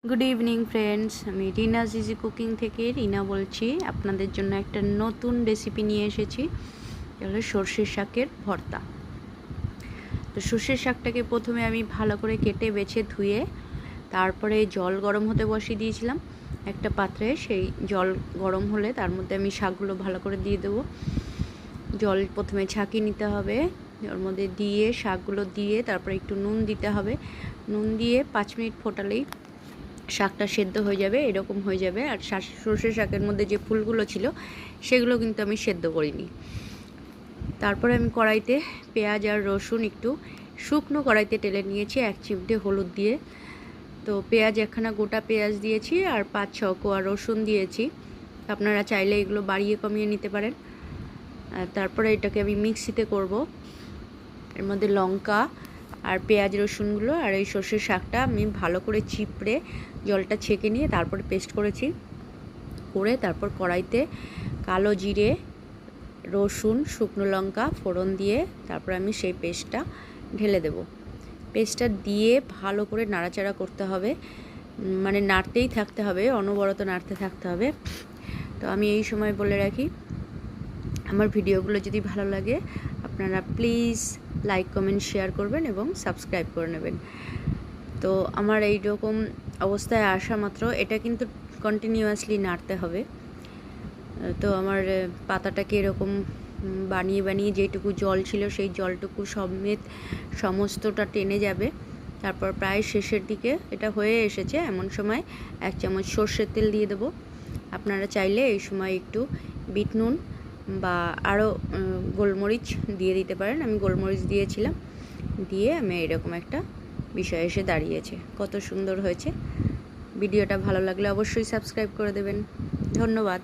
Good evening friends, আমি রিনা জিজি cooking থেকে রিনা বলছি। আপনাদের জন্য একটা নতুন রেসিপি নিয়ে এসেছি। এটা হলো সর্ষের শাকের ভর্তা। তো সর্ষের শাকটাকে প্রথমে আমি ভালো করে কেটে বেছে ধুয়ে তারপরে জল গরম হতে বসিয়ে দিয়েছিলাম একটা পাত্রে। সেই জল গরম হলে তার মধ্যে আমি শাকগুলো ভালো করে দিয়ে দেবো। জল প্রথমে ছাঁকিয়ে নিতে হবে, ওর মধ্যে দিয়ে শাকগুলো দিয়ে তারপরে একটু নুন দিতে হবে। নুন দিয়ে 5 মিনিট ফোটালেই শাকটা সেদ্ধ হয়ে যাবে, এরকম হয়ে যাবে। আর সর্ষে শাকের মধ্যে যে ফুলগুলো ছিল সেগুলো কিন্তু আমি সেদ্ধ করিনি। তারপরে আমি কড়াইতে পেঁয়াজ আর রসুন একটু শুকনো কড়াইতে টেলে নিয়েছি 1 চিমটে হলুদ দিয়ে। তো পেঁয়াজ একখানা গোটা পেঁয়াজ দিয়েছি আর 5-6 কোয়া রসুন দিয়েছি। আপনারা চাইলে এগুলো বাড়িয়ে কমিয়ে নিতে পারেন। তারপরে এটাকে আমি মিক্সিতে করব। এর মধ্যে লঙ্কা আর পেঁয়াজ রসুনগুলো আর এই সর্ষের শাকটা আমি ভালো করে চিপড়ে জলটা ছেঁকে নিয়ে তারপরে পেস্ট করেছি। করে তারপর কড়াইতে কালো জিরে, রসুন, শুকনো লঙ্কা ফোড়ন দিয়ে তারপর আমি সেই পেস্টটা ঢেলে দেব। পেস্টটা দিয়ে ভালো করে নাড়াচাড়া করতে হবে, মানে নাড়তেই থাকতে হবে, অনবরত নাড়তে থাকতে হবে। তো আমি এই সময় বলে রাখি, আমার ভিডিওগুলো যদি ভালো লাগে আপনারা প্লিজ লাইক, কমেন্ট, শেয়ার করবেন এবং সাবস্ক্রাইব করে নেবেন। তো আমার এই রকম অবস্থায় আসা মাত্র এটা কিন্তু কন্টিনিউয়াসলি নাড়তে হবে। তো আমার পাতাটাকে এরকম বানিয়ে বানিয়ে যেটুকু জল ছিল সেই জলটুকু সমেত সমস্তটা টেনে যাবে। তারপর প্রায় শেষের দিকে এটা হয়ে এসেছে, এমন সময় 1 চামচ সর্ষের তেল দিয়ে দেবো। আপনারা চাইলে এই সময় একটু বিট নুন বা আরও গোলমরিচ দিয়ে দিতে পারেন। আমি গোলমরিচ দিয়েছিলাম, দিয়ে আমি এরকম একটা বিষয় এসে দাঁড়িয়েছে। কত সুন্দর হয়েছে। ভিডিওটা ভালো লাগলে অবশ্যই সাবস্ক্রাইব করে দেবেন। ধন্যবাদ।